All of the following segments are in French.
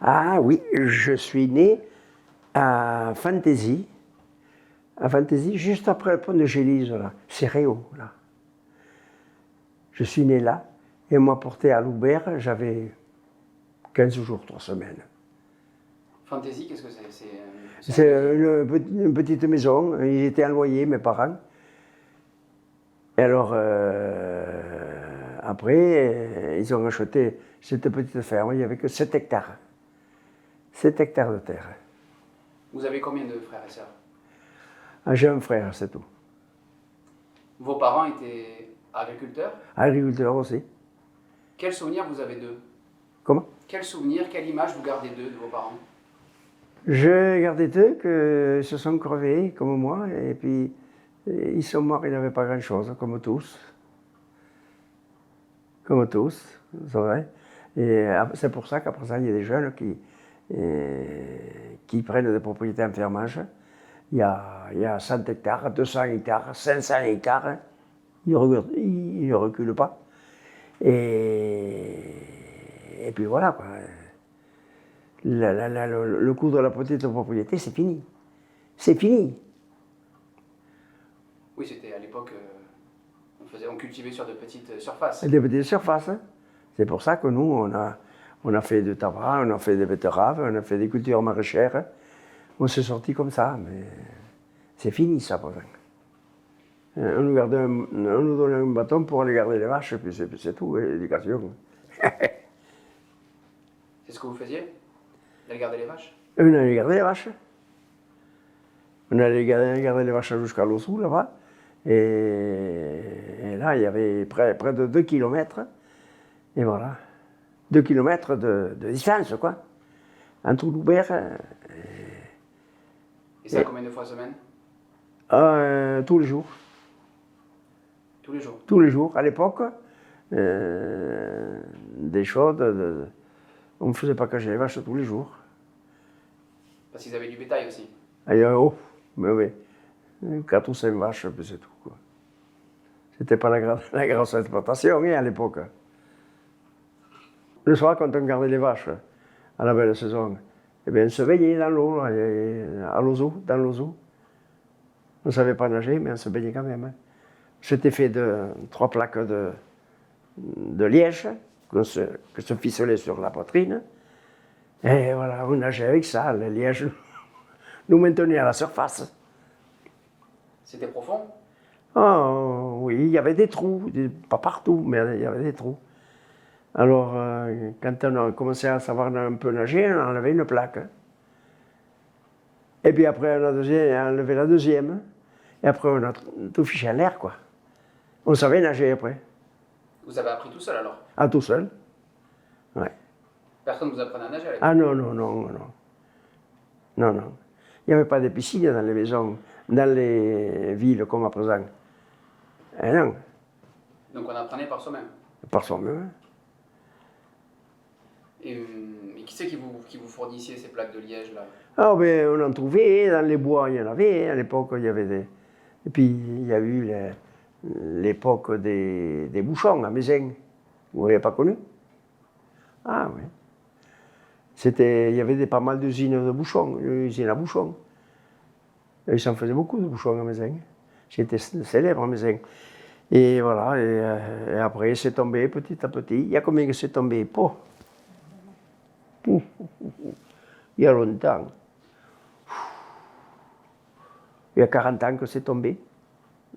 Ah oui, je suis né à Fantasy, juste après le pont de Gélise, là. C'est Réau, là. Je suis né là, et on m'a porté à Loubert, j'avais 15 jours, 3 semaines. Fantasy, qu'est-ce que c'est? C'est une petite maison, ils étaient en loyer, mes parents. Et alors, après, ils ont acheté cette petite ferme, il n'y avait que 7 hectares. 7 hectares de terre. Vous avez combien de frères et sœurs? Ah, j'ai un frère, c'est tout. Vos parents étaient agriculteurs? Agriculteur aussi. Quel souvenir vous avez d'eux? Comment? Quel souvenir, quelle image vous gardez d'eux, de vos parents? J'ai gardé d'eux qu'ils se sont crevés, comme moi, et puis ils sont morts, ils n'avaient pas grand-chose, comme tous. Comme tous, c'est vrai. Et c'est pour ça qu'après ça, il y a des jeunes qui prennent des propriétés en fermage. Il y a 100 hectares, 200 hectares, 500 hectares. Ils ne reculent pas. Et puis voilà, quoi. Le coût de la petite propriété, c'est fini. C'est fini. Oui, c'était à l'époque, on cultivait sur de petites surfaces. Des petites surfaces. C'est pour ça que nous, on a fait du tabac, on a fait des betteraves, on a fait des cultures maraîchères. On s'est sorti comme ça, mais c'est fini ça, par exemple. On nous donnait un bâton pour aller garder les vaches, puis c'est tout, l'éducation. C'est ce que vous faisiez? D'aller garder les vaches? On allait garder les vaches. On allait garder les vaches jusqu'à l'Ossou, là-bas. Et là, il y avait près de 2 kilomètres. Et voilà. 2 kilomètres de distance, quoi. Entre Loubert. Et ça, combien de fois semaine? Tous les jours. Tous les jours? Tous les jours. À l'époque, des choses, on ne faisait pas cacher les vaches tous les jours. Parce qu'ils avaient du bétail aussi. Oh, mais oui. 4 ou 5 vaches, puis c'est tout, quoi. C'était pas la grosse exploitation, à l'époque. Le soir, quand on gardait les vaches, à la belle saison, eh bien, on se baignait dans l'eau, à l'Ozo, dans l'Ozo. On ne savait pas nager, mais on se baignait quand même. C'était fait de 3 plaques de liège que se ficelait sur la poitrine. Et voilà, on nageait avec ça, le liège nous maintenait à la surface. C'était profond? Oh, oui, il y avait des trous, pas partout, mais il y avait des trous. Alors, quand on a commencé à savoir un peu nager, on enlevait une plaque. Et puis après, on a enlevé la deuxième. Et après, on a tout fiché en l'air, quoi. On savait nager après. Vous avez appris tout seul alors? Ah, tout seul. Ouais. Personne ne vous apprenait à nager à l'époque? Ah non, non, non, non. Non, non. Il n'y avait pas de piscine dans les maisons, dans les villes comme à présent. Eh non. Donc on apprenait par soi-même? Par soi-même. Et qui c'est qui vous fournissait ces plaques de liège là? Ah ben, on en trouvait, dans les bois il y en avait, à l'époque il y avait des... Et puis il y a eu l'époque des bouchons à Mézin. Vous n'avez pas connu? Ah oui. Il y avait pas mal d'usines de bouchons, une usine à bouchons. Et ils s'en faisaient beaucoup de bouchons à Mézin. C'était célèbre à Mézin. Et voilà, et après c'est tombé petit à petit. Il y a combien que c'est tombé? Il y a longtemps. Il y a 40 ans que c'est tombé,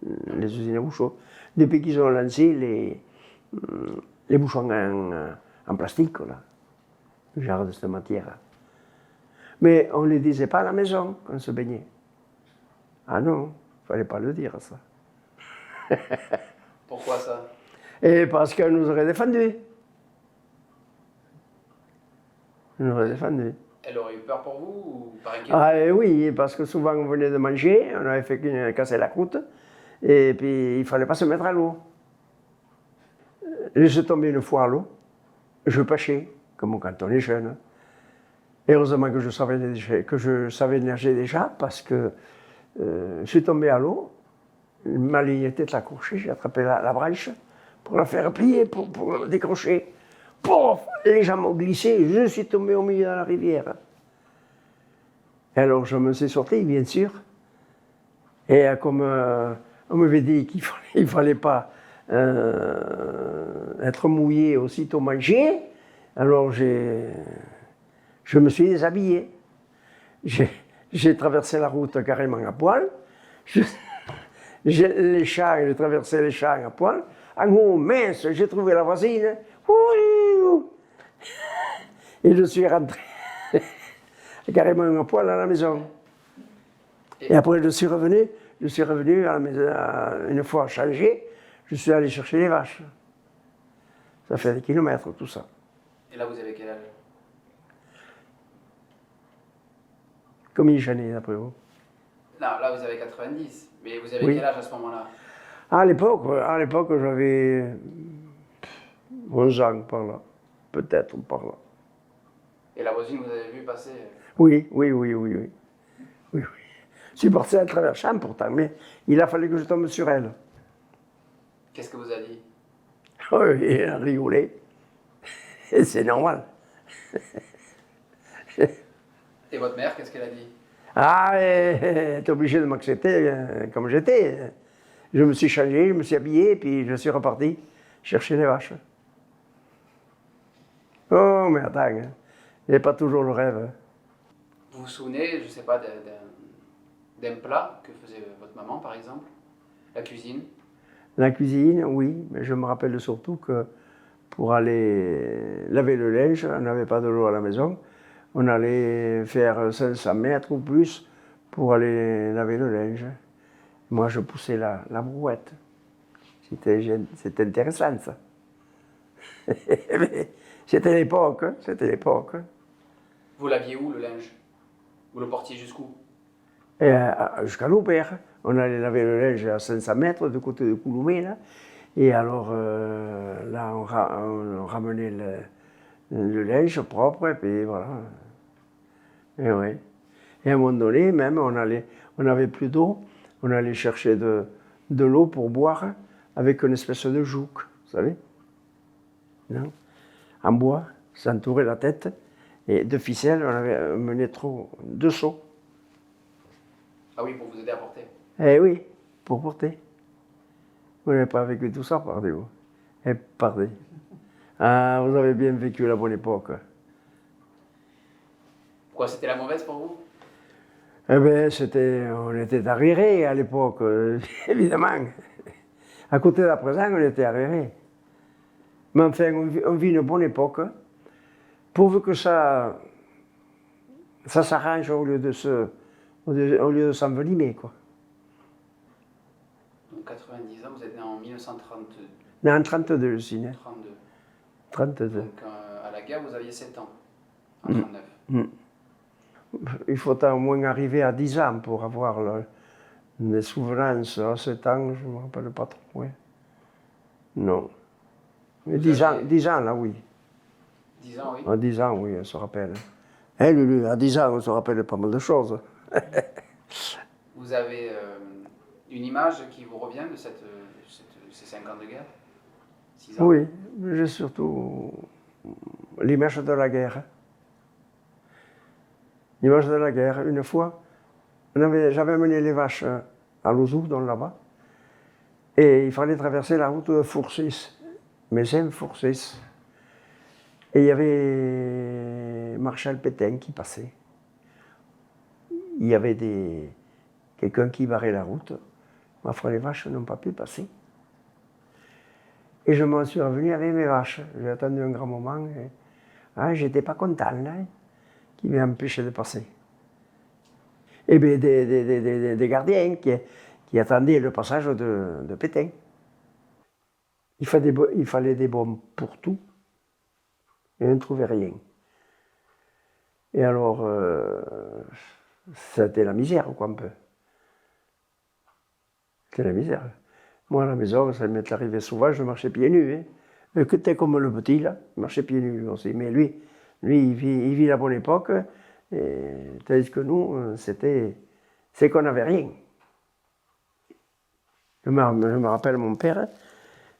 les usines à bouchons. Depuis qu'ils ont lancé les bouchons en plastique, là, genre de cette matière. Mais on ne le disait pas à la maison quand on se baignait. Ah non, il ne fallait pas le dire, ça. Pourquoi ça? Et parce qu'elle nous aurait défendus. Elle nous aurait défendus. Elle aurait eu peur pour vous ou par inquiétude? Ah oui, parce que souvent on venait de manger, on avait fait casser la croûte, et puis il ne fallait pas se mettre à l'eau. Je suis tombé une fois à l'eau, je pêchais, comme quand on est jeune. Et heureusement que je savais nager déjà, parce que je suis tombé à l'eau, ma ligne était accrochée, j'ai attrapé la branche pour la faire plier, pour le décrocher. pof, les jambes ont glissé, je suis tombé au milieu de la rivière. Et alors je me suis sorti, bien sûr. Et comme on m'avait dit qu'il ne fallait pas être mouillé, aussitôt manger, alors je me suis déshabillé. J'ai traversé la route carrément à poil. Les champs, j'ai traversé les champs à poil. En haut, mince, j'ai trouvé la voisine. Et je suis rentré carrément à poil à la maison. Et après, je suis revenu à la maison, une fois changé, je suis allé chercher les vaches. Ça fait des kilomètres, tout ça. Et là, vous avez quel âge? Combien j'en ai, d'après vous? Non, là, vous avez 90. Mais vous avez Oui. quel âge à ce moment-là? À l'époque, j'avais 11 ans par là. Peut-être par là. Et la voisine, vous avez vu passer? Oui. Je suis parti à travers le champ pourtant, mais il a fallu que je tombe sur elle. Qu'est-ce que vous a dit? Oui, elle a rigolé. Et c'est normal. Et votre mère, qu'est-ce qu'elle a dit? Ah, elle était obligée de m'accepter comme j'étais. Je me suis changé, je me suis habillé, puis je suis reparti chercher les vaches. Oh, mais attends, il n'y a pas toujours le rêve. Vous vous souvenez, je ne sais pas, d'un plat que faisait votre maman, par exemple? La cuisine? La cuisine, oui, mais je me rappelle surtout que pour aller laver le linge, on n'avait pas de l'eau à la maison. On allait faire 500 mètres ou plus pour aller laver le linge. Moi, je poussais la brouette. C'était intéressant, ça. C'était l'époque, c'était l'époque. Vous laviez où, le linge? Vous le portiez jusqu'où? Et jusqu'à l'Aubert. On allait laver le linge à 500 mètres du côté de Couloumé, là. Et alors, là, on ramenait le linge propre, et puis voilà. Et oui. Et à un moment donné, même, on n'avait plus d'eau. On allait chercher de l'eau pour boire avec une espèce de jouk, vous savez, non? En bois, s'entourait la tête. Et de ficelle, on avait mené deux seaux. Ah oui, pour vous aider à porter. Eh oui, pour porter. Vous n'avez pas vécu tout ça, pardon. Eh, pardon. Ah, vous avez bien vécu la bonne époque. Pourquoi c'était la mauvaise pour vous? Eh bien, on était arriérés à l'époque, évidemment. À côté d'à présent, on était arriérés. Mais enfin, on vit une bonne époque, pourvu que ça s'arrange au lieu de s'envenimer, quoi. Donc 90 ans, vous êtes né en 1932. Non, en 32, je suis né. 32. 32. Donc à la guerre, vous aviez 7 ans, en 39. Il faut au moins arriver à 10 ans pour avoir des souvenances. À 7 ans, je ne me rappelle pas trop. Ouais. Non. Mais 10 ans, là, oui. 10 ans, oui. À 10 ans, oui, on se rappelle. Hein, Lulu, à 10 ans, on se rappelle pas mal de choses. Vous avez une image qui vous revient de ces 5 ans de guerre? 6 ans? Oui, j'ai surtout l'image de la guerre. L'image de la guerre. Une fois, j'avais amené les vaches à Louzou, dans là-bas, et il fallait traverser la route de Fourcis, Mézin-Fourcis. Et il y avait Marshal Pétain qui passait. Il y avait quelqu'un qui barrait la route. Ma foi, les vaches n'ont pas pu passer. Et je m'en suis revenu avec mes vaches. J'ai attendu un grand moment. Et j'étais pas content, là, qui m'ait empêché de passer. Et bien, des gardiens qui attendaient le passage de Pétain. Il fallait des bombes pour tout. Et on ne trouvait rien. Et alors, c'était la misère, quoi, un peu. C'était la misère. Moi, à la maison, ça m'est arrivé souvent, je marchais pieds nus. Hein. Que t'es comme le petit, là, il marchait pieds nus aussi. Mais lui il vit la bonne époque, tandis que nous, c'est qu'on n'avait rien. Je me rappelle, mon père,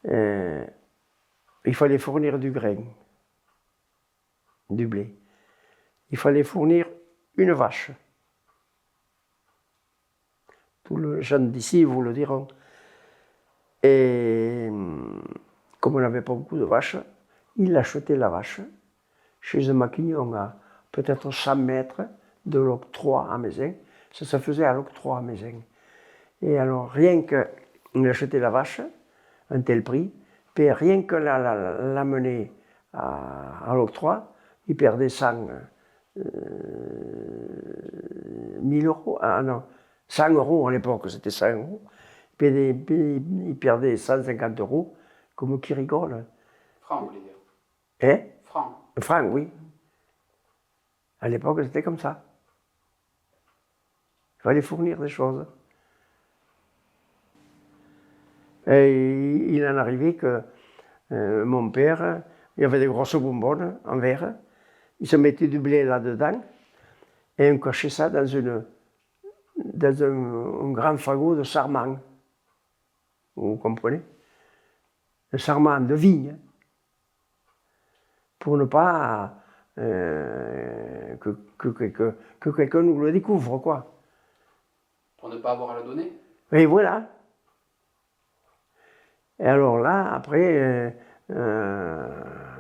il fallait fournir du grain. du blé. Il fallait fournir une vache. Tous les gens d'ici vous le diront. Et comme on n'avait pas beaucoup de vaches, il achetait la vache chez un maquignon à peut-être 100 mètres de l'octroi à Mézin. Ça se faisait à l'octroi à Mézin. Et alors, rien qu'il achetait la vache, un tel prix, puis rien que l'amener à l'octroi, il perdait 1000 euros. Ah non, 100 euros à l'époque, c'était 100 euros. Puis il perdait 150 euros, comme qui rigole. Franc, vous voulez dire? Hein? Franc. Franc, oui. À l'époque, c'était comme ça. Il fallait fournir des choses. Et il en arrivait que mon père, il avait des grosses bonbonnes en verre, il se mettait du blé là-dedans et on cachait ça dans un grand fagot de sarment. Vous comprenez? Un sarment de vigne. Pour ne pas que quelqu'un nous le découvre, quoi. Pour ne pas avoir à le donner? Et voilà. Et alors là, après,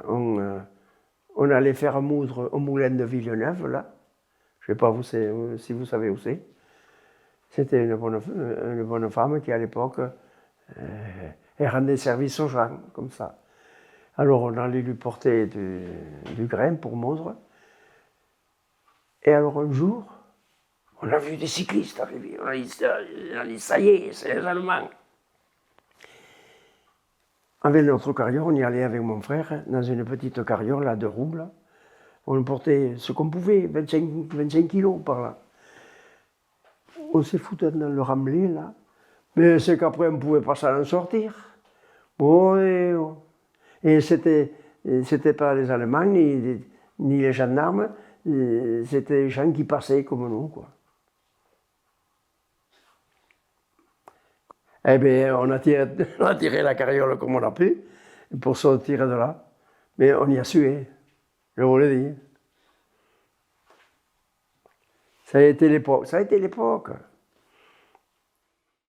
on allait faire moudre au moulin de Villeneuve, là. Je ne sais pas si vous savez où c'est. C'était une bonne femme qui, à l'époque, elle rendait service aux gens, comme ça. Alors on allait lui porter du grain pour moudre. Et alors un jour, on a vu des cyclistes arriver. On a dit, ça y est, c'est les Allemands. Avec notre carriole, on y allait avec mon frère, dans une petite carriole à 2 roues. Là. On portait ce qu'on pouvait, 25 kilos par là. On s'est foutu dans le ramelé, là. Mais c'est qu'après, on ne pouvait pas s'en sortir. Et c'était pas les Allemands, ni les gendarmes, c'était les gens qui passaient comme nous, quoi. Eh bien, on a tiré la carriole comme on a pu, pour sortir de là. Mais on y a sué, je vous le dis. Ça a été l'époque.